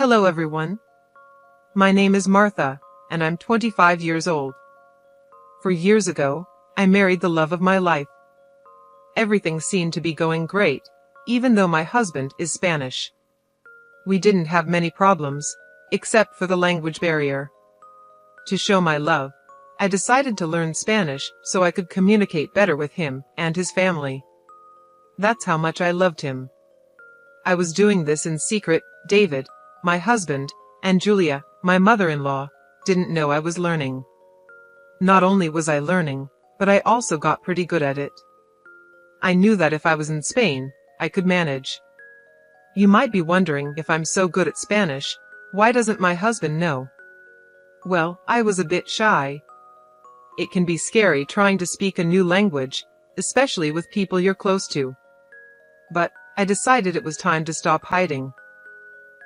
Hello everyone. My name is Martha, and I'm 25 years old. 4 years ago, I married the love of my life. Everything seemed to be going great, even though my husband is Spanish. We didn't have many problems, except for the language barrier. To show my love, I decided to learn Spanish so I could communicate better with him and his family. That's how much I loved him. I was doing this in secret. David, my husband, and Julia, my mother-in-law, didn't know I was learning. Not only was I learning, but I also got pretty good at it. I knew that if I was in Spain, I could manage. You might be wondering, if I'm so good at Spanish, why doesn't my husband know? Well, I was a bit shy. It can be scary trying to speak a new language, especially with people you're close to. But I decided it was time to stop hiding.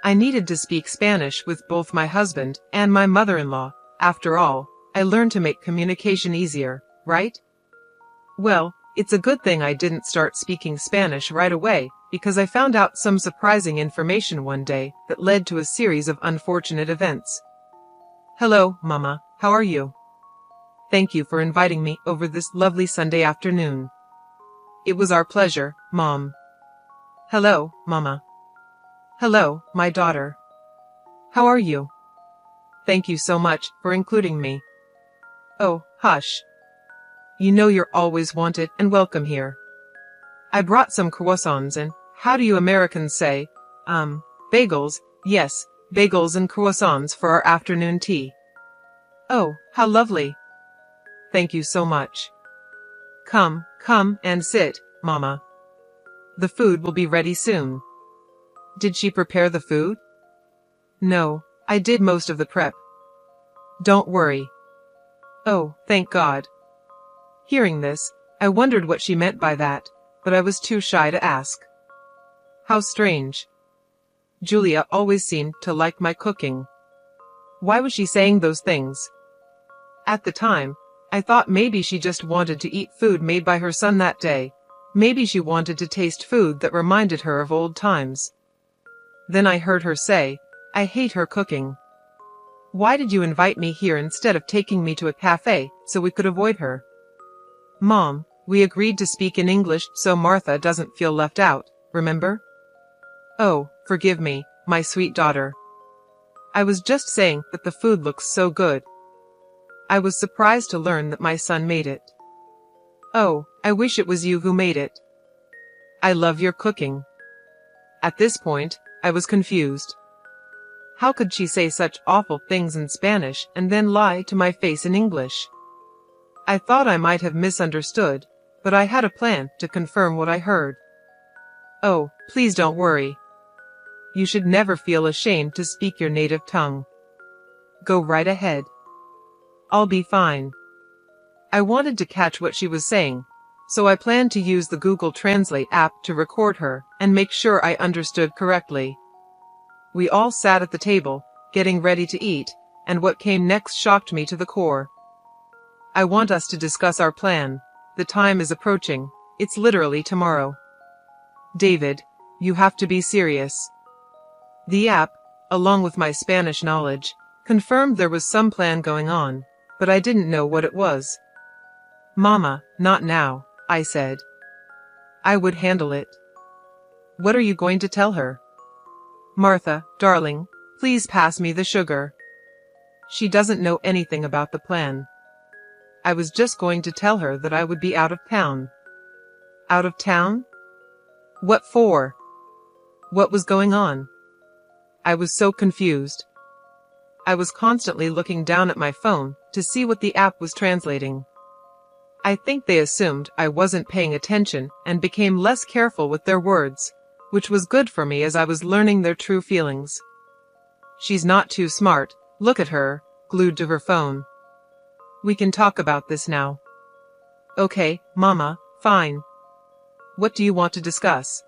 I needed to speak Spanish with both my husband and my mother-in-law. After all, I learned to make communication easier, right? Well, it's a good thing I didn't start speaking Spanish right away, because I found out some surprising information one day that led to a series of unfortunate events. Hello, Mama, how are you? Thank you for inviting me over this lovely Sunday afternoon. It was our pleasure, Mom. Hello, Mama. Hello, my daughter. How are you? Thank you so much for including me. Oh, hush. You know you're always wanted and welcome here. I brought some croissants and, how do you Americans say, bagels? Yes, bagels and croissants for our afternoon tea. Oh, how lovely. Thank you so much. Come and sit, Mama. The food will be ready soon. Did she prepare the food? No, I did most of the prep. Don't worry. Oh, thank God. Hearing this, I wondered what she meant by that, but I was too shy to ask. How strange. Julia always seemed to like my cooking. Why was she saying those things? At the time, I thought maybe she just wanted to eat food made by her son that day. Maybe she wanted to taste food that reminded her of old times. Then I heard her say, I hate her cooking. Why did you invite me here instead of taking me to a cafe so we could avoid her? Mom, we agreed to speak in English so Martha doesn't feel left out, remember? Oh, forgive me, my sweet daughter. I was just saying that the food looks so good. I was surprised to learn that my son made it. Oh, I wish it was you who made it. I love your cooking. At this point, I was confused. How could she say such awful things in Spanish and then lie to my face in English? I thought I might have misunderstood, but I had a plan to confirm what I heard. Oh, please don't worry. You should never feel ashamed to speak your native tongue. Go right ahead. I'll be fine. I wanted to catch what she was saying, so I planned to use the Google Translate app to record her and make sure I understood correctly. We all sat at the table, getting ready to eat, and what came next shocked me to the core. I want us to discuss our plan. The time is approaching. It's literally tomorrow. David, you have to be serious. The app, along with my Spanish knowledge, confirmed there was some plan going on, but I didn't know what it was. Mama, not now, I said. I would handle it. What are you going to tell her? Martha, darling, please pass me the sugar. She doesn't know anything about the plan. I was just going to tell her that I would be out of town. Out of town? What for? What was going on? I was so confused. I was constantly looking down at my phone to see what the app was translating. I think they assumed I wasn't paying attention and became less careful with their words, which was good for me as I was learning their true feelings. She's not too smart, look at her, glued to her phone. We can talk about this now. Okay, Mama, fine. What do you want to discuss?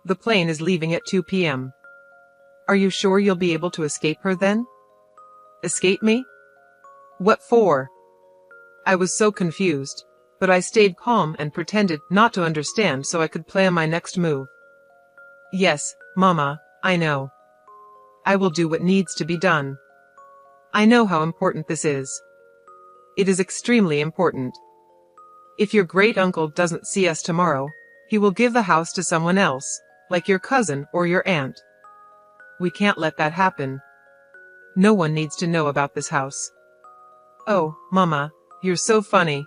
The plane is leaving at 2 p.m. Are you sure you'll be able to escape her then? Escape me? What for? I was so confused, but I stayed calm and pretended not to understand so I could plan my next move. Yes, Mama, I know. I will do what needs to be done. I know how important this is. It is extremely important. If your great-uncle doesn't see us tomorrow, he will give the house to someone else, like your cousin or your aunt. We can't let that happen. No one needs to know about this house. Oh, Mama, you're so funny.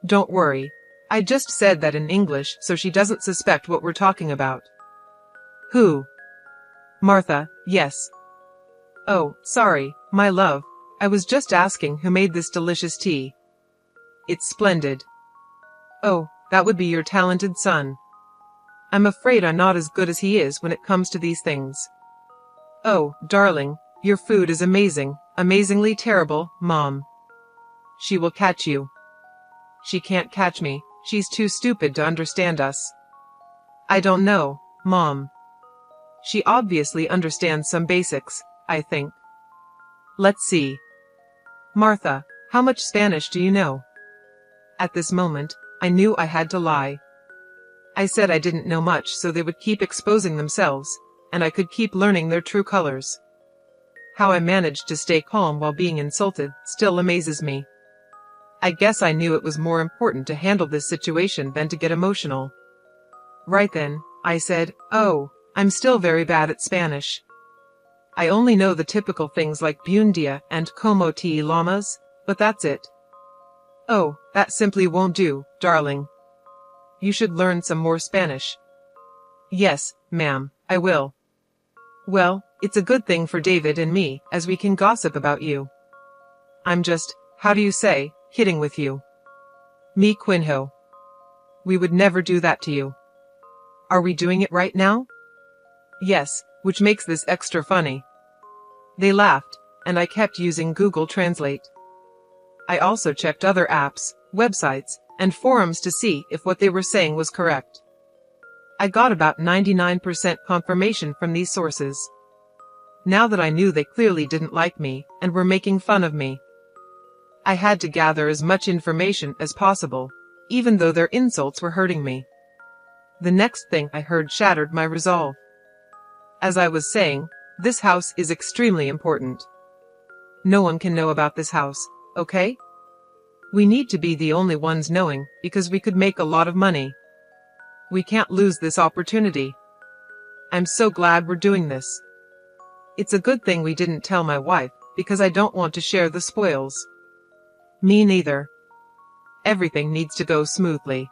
Don't worry. I just said that in English so she doesn't suspect what we're talking about. Who? Martha, yes. Oh, sorry, my love. I was just asking who made this delicious tea. It's splendid. Oh, that would be your talented son. I'm afraid I'm not as good as he is when it comes to these things. Oh, darling, your food is amazing, amazingly terrible, Mom. She will catch you. She can't catch me, she's too stupid to understand us. I don't know, Mom. She obviously understands some basics, I think. Let's see. Martha, how much Spanish do you know? At this moment, I knew I had to lie. I said I didn't know much so they would keep exposing themselves, and I could keep learning their true colors. How I managed to stay calm while being insulted still amazes me. I guess I knew it was more important to handle this situation than to get emotional. Right then, I said, oh, I'm still very bad at Spanish. I only know the typical things like buen dia and como te llamas, but that's it. Oh, that simply won't do, darling. You should learn some more Spanish. Yes, ma'am, I will. Well, it's a good thing for David and me, as we can gossip about you. I'm just, how do you say, kidding with you. Me Quinho. We would never do that to you. Are we doing it right now? Yes, which makes this extra funny. They laughed, and I kept using Google Translate. I also checked other apps, websites, and forums to see if what they were saying was correct. I got about 99% confirmation from these sources. Now that I knew they clearly didn't like me and were making fun of me, I had to gather as much information as possible, even though their insults were hurting me. The next thing I heard shattered my resolve. As I was saying, this house is extremely important. No one can know about this house, okay? We need to be the only ones knowing, because we could make a lot of money. We can't lose this opportunity. I'm so glad we're doing this. It's a good thing we didn't tell my wife, because I don't want to share the spoils. Me neither. Everything needs to go smoothly.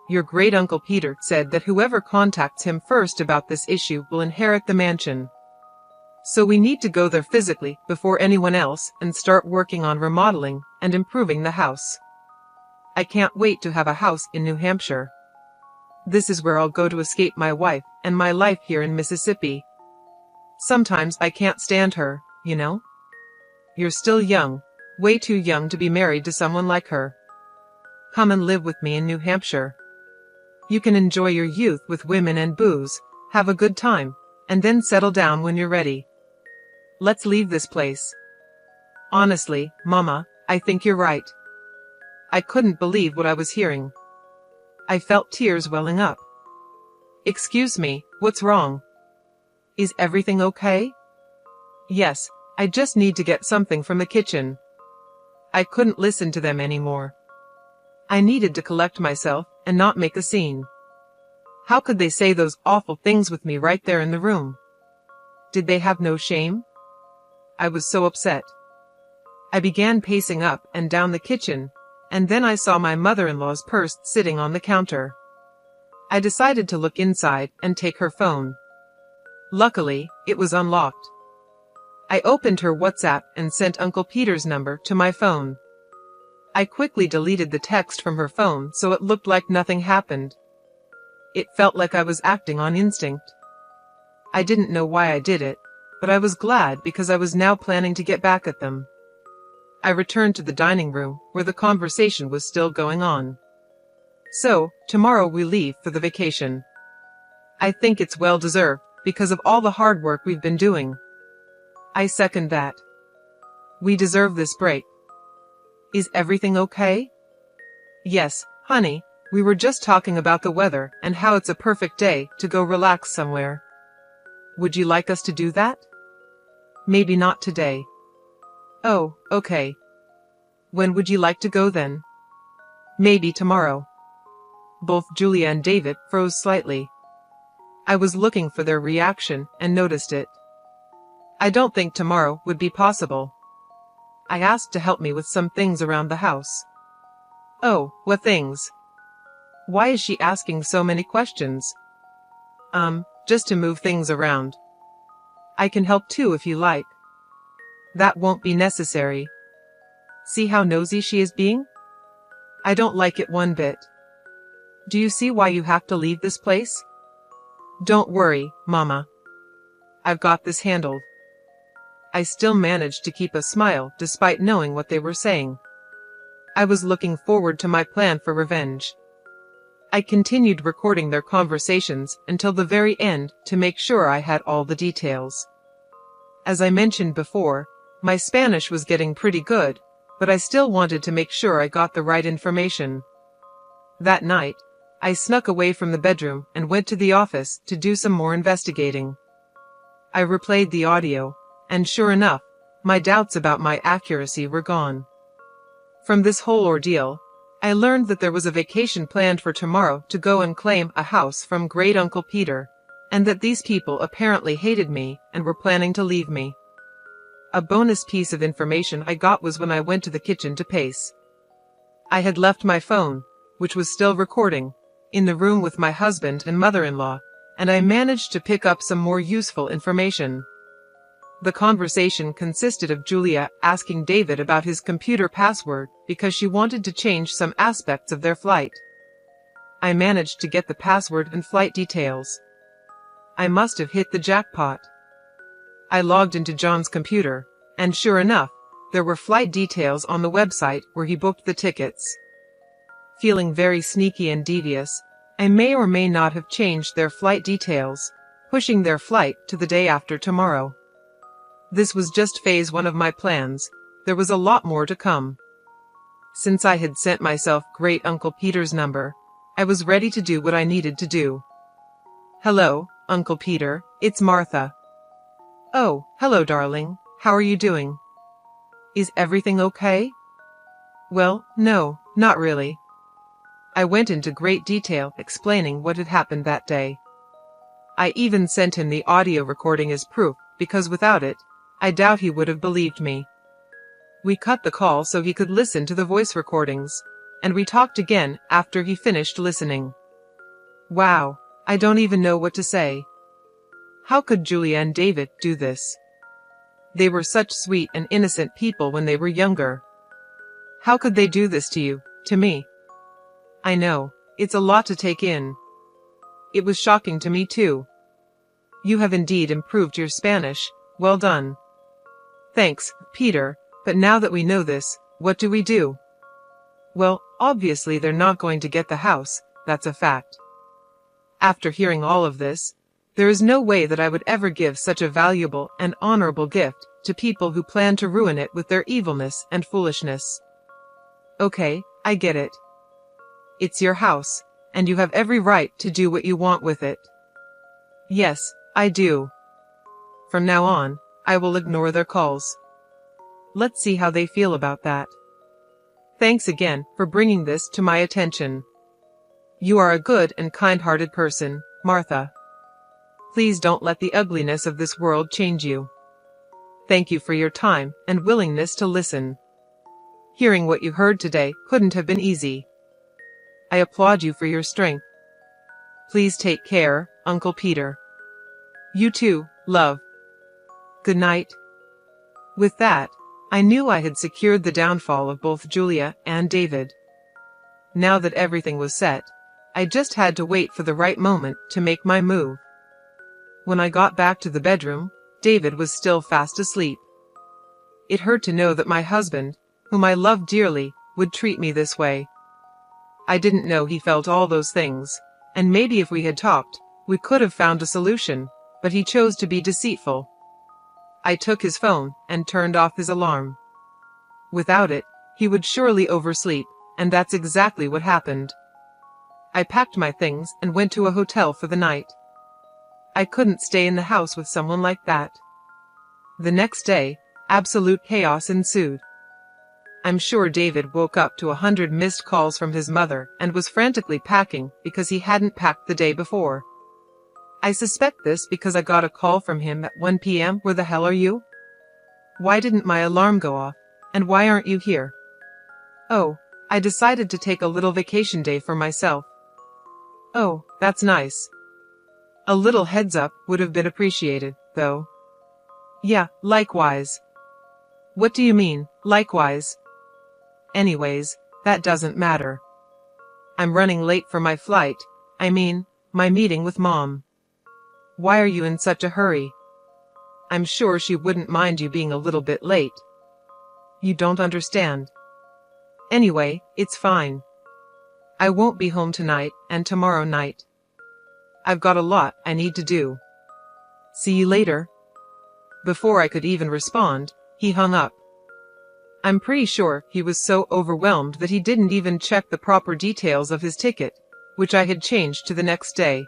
Your great-uncle Peter said that whoever contacts him first about this issue will inherit the mansion. So we need to go there physically before anyone else and start working on remodeling and improving the house. I can't wait to have a house in New Hampshire. This is where I'll go to escape my wife and my life here in Mississippi. Sometimes I can't stand her, you know? You're still young, way too young to be married to someone like her. Come and live with me in New Hampshire. You can enjoy your youth with women and booze, have a good time, and then settle down when you're ready. Let's leave this place. Honestly, Mama, I think you're right. I couldn't believe what I was hearing. I felt tears welling up. Excuse me, what's wrong? Is everything okay? Yes, I just need to get something from the kitchen. I couldn't listen to them anymore. I needed to collect myself and not make a scene. How could they say those awful things with me right there in the room? Did they have no shame? I was so upset. I began pacing up and down the kitchen, and then I saw my mother-in-law's purse sitting on the counter. I decided to look inside and take her phone. Luckily, it was unlocked. I opened her WhatsApp and sent Uncle Peter's number to my phone. I quickly deleted the text from her phone so it looked like nothing happened. It felt like I was acting on instinct. I didn't know why I did it, but I was glad because I was now planning to get back at them. I returned to the dining room, where the conversation was still going on. So, tomorrow we leave for the vacation. I think it's well deserved, because of all the hard work we've been doing. I second that. We deserve this break. Is everything okay? Yes, honey, we were just talking about the weather and how it's a perfect day to go relax somewhere. Would you like us to do that? Maybe not today. Oh, okay. When would you like to go then? Maybe tomorrow. Both Julia and David froze slightly. I was looking for their reaction and noticed it. I don't think tomorrow would be possible. I asked to help me with some things around the house. Oh, what things? Why is she asking so many questions? Just to move things around. I can help too if you like. That won't be necessary. See how nosy she is being? I don't like it one bit. Do you see why you have to leave this place? Don't worry, Mama. I've got this handled. I still managed to keep a smile despite knowing what they were saying. I was looking forward to my plan for revenge. I continued recording their conversations until the very end to make sure I had all the details. As I mentioned before, my Spanish was getting pretty good, but I still wanted to make sure I got the right information. That night, I snuck away from the bedroom and went to the office to do some more investigating. I replayed the audio, and sure enough, my doubts about my accuracy were gone. From this whole ordeal, I learned that there was a vacation planned for tomorrow to go and claim a house from Great Uncle Peter, and that these people apparently hated me and were planning to leave me. A bonus piece of information I got was when I went to the kitchen to pace. I had left my phone, which was still recording, in the room with my husband and mother-in-law, and I managed to pick up some more useful information. The conversation consisted of Julia asking David about his computer password because she wanted to change some aspects of their flight. I managed to get the password and flight details. I must have hit the jackpot. I logged into John's computer, and sure enough, there were flight details on the website where he booked the tickets. Feeling very sneaky and devious, I may or may not have changed their flight details, pushing their flight to the day after tomorrow. This was just phase 1 of my plans. There was a lot more to come. Since I had sent myself Great Uncle Peter's number, I was ready to do what I needed to do. Hello, Uncle Peter, it's Martha. Oh, hello darling, how are you doing? Is everything okay? Well, no, not really. I went into great detail explaining what had happened that day. I even sent him the audio recording as proof, because without it, I doubt he would have believed me. We cut the call so he could listen to the voice recordings, and we talked again after he finished listening. Wow, I don't even know what to say. How could Julia and David do this? They were such sweet and innocent people when they were younger. How could they do this to you, to me? I know, it's a lot to take in. It was shocking to me too. You have indeed improved your Spanish, well done. Thanks, Peter, but now that we know this, what do we do? Well, obviously they're not going to get the house, that's a fact. After hearing all of this, there is no way that I would ever give such a valuable and honorable gift to people who plan to ruin it with their evilness and foolishness. Okay, I get it. It's your house, and you have every right to do what you want with it. Yes, I do. From now on, I will ignore their calls. Let's see how they feel about that. Thanks again for bringing this to my attention. You are a good and kind-hearted person, Martha. Please don't let the ugliness of this world change you. Thank you for your time and willingness to listen. Hearing what you heard today couldn't have been easy. I applaud you for your strength. Please take care, Uncle Peter. You too, love. Good night. With that, I knew I had secured the downfall of both Julia and David. Now that everything was set, I just had to wait for the right moment to make my move. When I got back to the bedroom, David was still fast asleep. It hurt to know that my husband, whom I loved dearly, would treat me this way. I didn't know he felt all those things, and maybe if we had talked, we could have found a solution, but he chose to be deceitful. I took his phone and turned off his alarm. Without it, he would surely oversleep, and that's exactly what happened. I packed my things and went to a hotel for the night. I couldn't stay in the house with someone like that. The next day, absolute chaos ensued. I'm sure David woke up to 100 missed calls from his mother and was frantically packing because he hadn't packed the day before. I suspect this because I got a call from him at 1 p.m. Where the hell are you? Why didn't my alarm go off? And why aren't you here? Oh, I decided to take a little vacation day for myself. Oh, that's nice. A little heads up would have been appreciated, though. Yeah, likewise. What do you mean, likewise? Anyways, that doesn't matter. I'm running late for my flight, my meeting with Mom. Why are you in such a hurry? I'm sure she wouldn't mind you being a little bit late. You don't understand. Anyway, it's fine. I won't be home tonight and tomorrow night. I've got a lot I need to do. See you later. Before I could even respond, he hung up. I'm pretty sure he was so overwhelmed that he didn't even check the proper details of his ticket, which I had changed to the next day.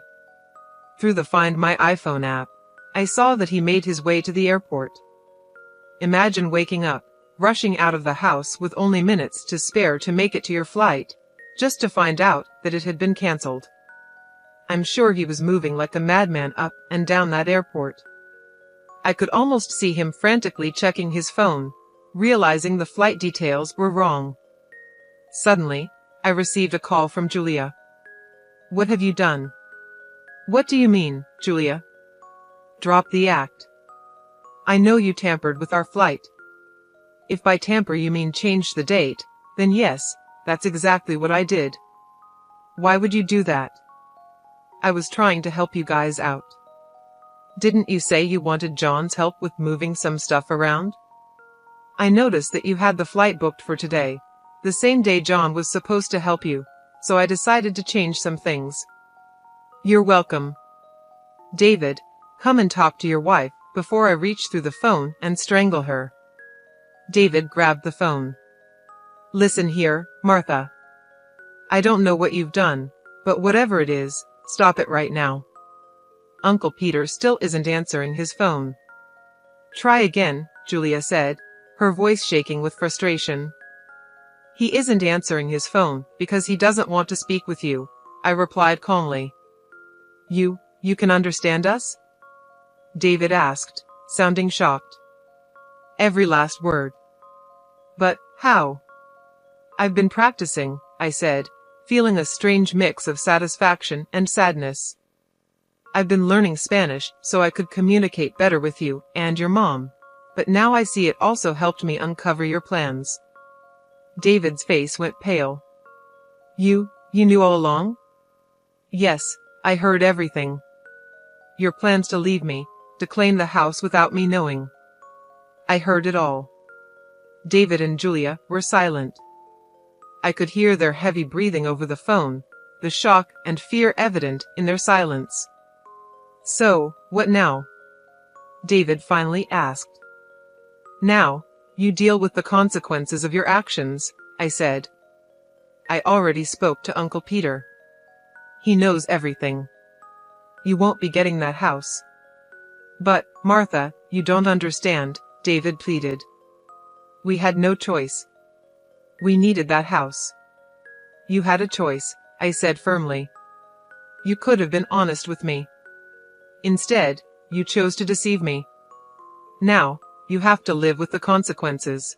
Through the Find My iPhone app, I saw that he made his way to the airport. Imagine waking up, rushing out of the house with only minutes to spare to make it to your flight, just to find out that it had been cancelled. I'm sure he was moving like a madman up and down that airport. I could almost see him frantically checking his phone, realizing the flight details were wrong. Suddenly, I received a call from Julia. What have you done? What do you mean, Julia? Drop the act. I know you tampered with our flight. If by tamper you mean change the date, then yes, that's exactly what I did. Why would you do that? I was trying to help you guys out. Didn't you say you wanted John's help with moving some stuff around? I noticed that you had the flight booked for today, the same day John was supposed to help you, so I decided to change some things. You're welcome. David, come and talk to your wife before I reach through the phone and strangle her. David grabbed the phone. Listen here, Martha. I don't know what you've done, but whatever it is, stop it right now. Uncle Peter still isn't answering his phone. Try again, Julia said, her voice shaking with frustration. He isn't answering his phone because he doesn't want to speak with you, I replied calmly. You can understand us? David asked, sounding shocked. Every last word. But, how? I've been practicing, I said, feeling a strange mix of satisfaction and sadness. I've been learning Spanish so I could communicate better with you and your mom, but now I see it also helped me uncover your plans. David's face went pale. You knew all along? Yes, I heard everything. Your plans to leave me, to claim the house without me knowing. I heard it all. David and Julia were silent. I could hear their heavy breathing over the phone, the shock and fear evident in their silence. So, what now? David finally asked. Now, you deal with the consequences of your actions, I said. I already spoke to Uncle Peter. He knows everything. You won't be getting that house. But, Martha, you don't understand, David pleaded. We had no choice. We needed that house. You had a choice, I said firmly. You could have been honest with me. Instead, you chose to deceive me. Now, you have to live with the consequences.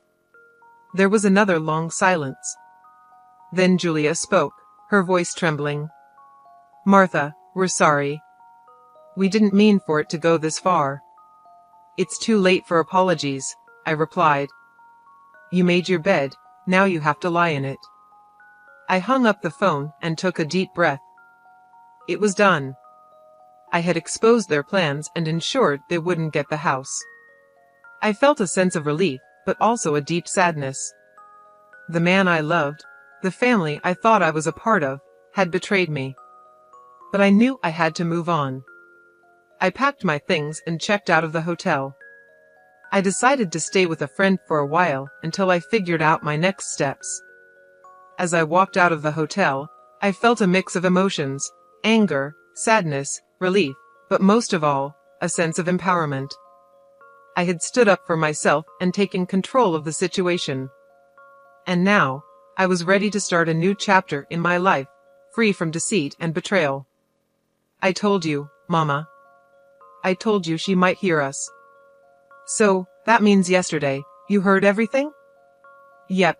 There was another long silence. Then Julia spoke, her voice trembling. Martha, we're sorry. We didn't mean for it to go this far. It's too late for apologies, I replied. You made your bed, now you have to lie in it. I hung up the phone and took a deep breath. It was done. I had exposed their plans and ensured they wouldn't get the house. I felt a sense of relief, but also a deep sadness. The man I loved, the family I thought I was a part of, had betrayed me. But I knew I had to move on. I packed my things and checked out of the hotel. I decided to stay with a friend for a while until I figured out my next steps. As I walked out of the hotel, I felt a mix of emotions, anger, sadness, relief, but most of all, a sense of empowerment. I had stood up for myself and taken control of the situation. And now, I was ready to start a new chapter in my life, free from deceit and betrayal. I told you, Mama. I told you she might hear us. So, that means yesterday, you heard everything? Yep.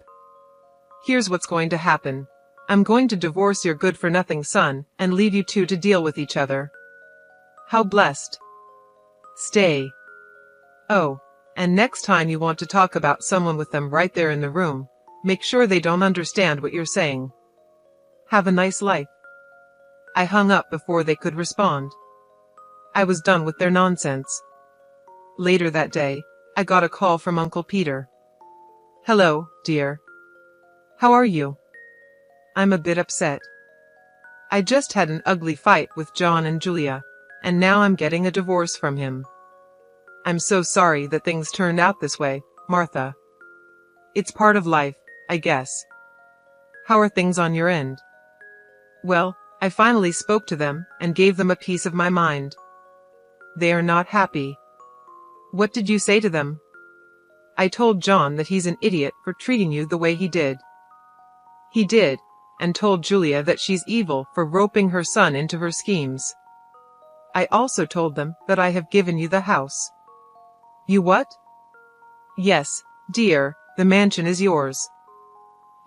Here's what's going to happen. I'm going to divorce your good-for-nothing son and leave you two to deal with each other. How blessed. Stay. Oh, and next time you want to talk about someone with them right there in the room, make sure they don't understand what you're saying. Have a nice life. I hung up before they could respond. I was done with their nonsense. Later that day, I got a call from Uncle Peter. Hello, dear. How are you? I'm a bit upset. I just had an ugly fight with John and Julia, and now I'm getting a divorce from him. I'm so sorry that things turned out this way, Martha. It's part of life, I guess. How are things on your end? Well, I finally spoke to them and gave them a piece of my mind. They are not happy. What did you say to them? I told John that he's an idiot for treating you the way he did. He did, and told Julia that she's evil for roping her son into her schemes. I also told them that I have given you the house. You what? Yes, dear, the mansion is yours.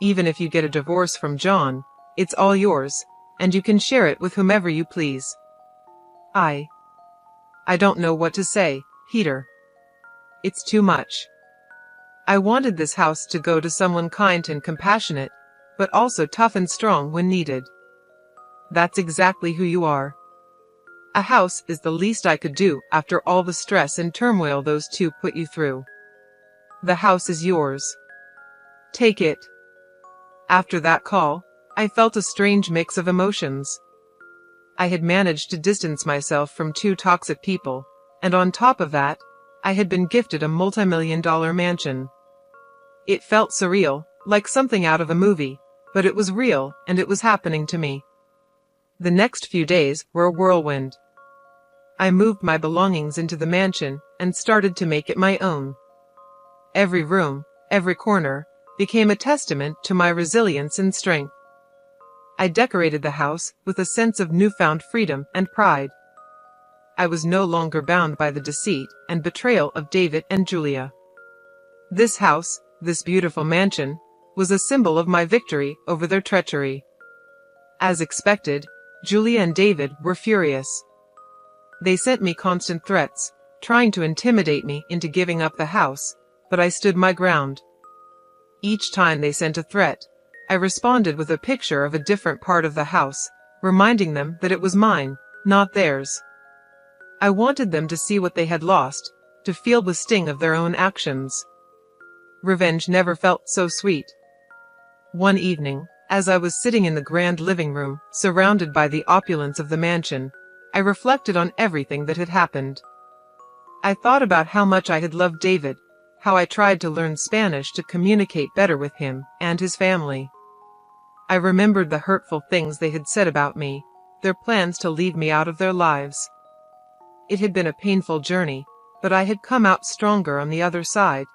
Even if you get a divorce from John, it's all yours, and you can share it with whomever you please. I don't know what to say, Peter. It's too much. I wanted this house to go to someone kind and compassionate, but also tough and strong when needed. That's exactly who you are. A house is the least I could do after all the stress and turmoil those two put you through. The house is yours. Take it. After that call, I felt a strange mix of emotions. I had managed to distance myself from two toxic people, and on top of that, I had been gifted a multi-million-dollar mansion. It felt surreal, like something out of a movie, but it was real and it was happening to me. The next few days were a whirlwind. I moved my belongings into the mansion and started to make it my own. Every room, every corner, became a testament to my resilience and strength. I decorated the house with a sense of newfound freedom and pride. I was no longer bound by the deceit and betrayal of David and Julia. This house, this beautiful mansion, was a symbol of my victory over their treachery. As expected, Julia and David were furious. They sent me constant threats, trying to intimidate me into giving up the house, but I stood my ground. Each time they sent a threat, I responded with a picture of a different part of the house, reminding them that it was mine, not theirs. I wanted them to see what they had lost, to feel the sting of their own actions. Revenge never felt so sweet. One evening, as I was sitting in the grand living room, surrounded by the opulence of the mansion, I reflected on everything that had happened. I thought about how much I had loved David, how I tried to learn Spanish to communicate better with him and his family. I remembered the hurtful things they had said about me, their plans to leave me out of their lives. It had been a painful journey, but I had come out stronger on the other side.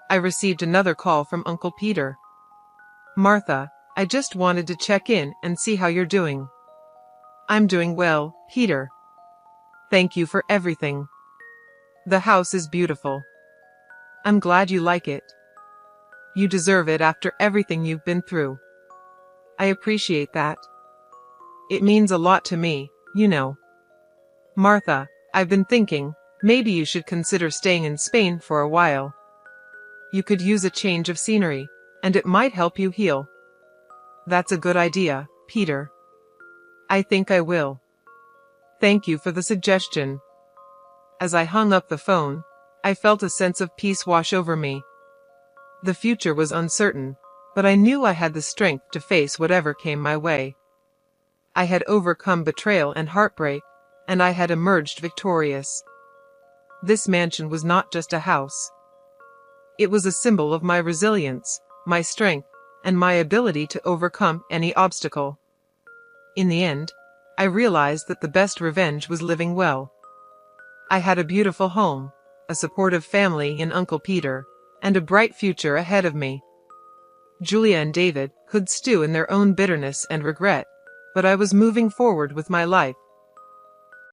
I received another call from Uncle Peter. Martha, I just wanted to check in and see how you're doing. I'm doing well, Peter. Thank you for everything. The house is beautiful. I'm glad you like it. You deserve it after everything you've been through. I appreciate that. It means a lot to me, you know. Martha, I've been thinking, maybe you should consider staying in Spain for a while. You could use a change of scenery, and it might help you heal. That's a good idea, Peter. I think I will. Thank you for the suggestion. As I hung up the phone, I felt a sense of peace wash over me. The future was uncertain, but I knew I had the strength to face whatever came my way. I had overcome betrayal and heartbreak, and I had emerged victorious. This mansion was not just a house. It was a symbol of my resilience, my strength, and my ability to overcome any obstacle. In the end, I realized that the best revenge was living well. I had a beautiful home, a supportive family in Uncle Peter, and a bright future ahead of me. Julia and David could stew in their own bitterness and regret, but I was moving forward with my life.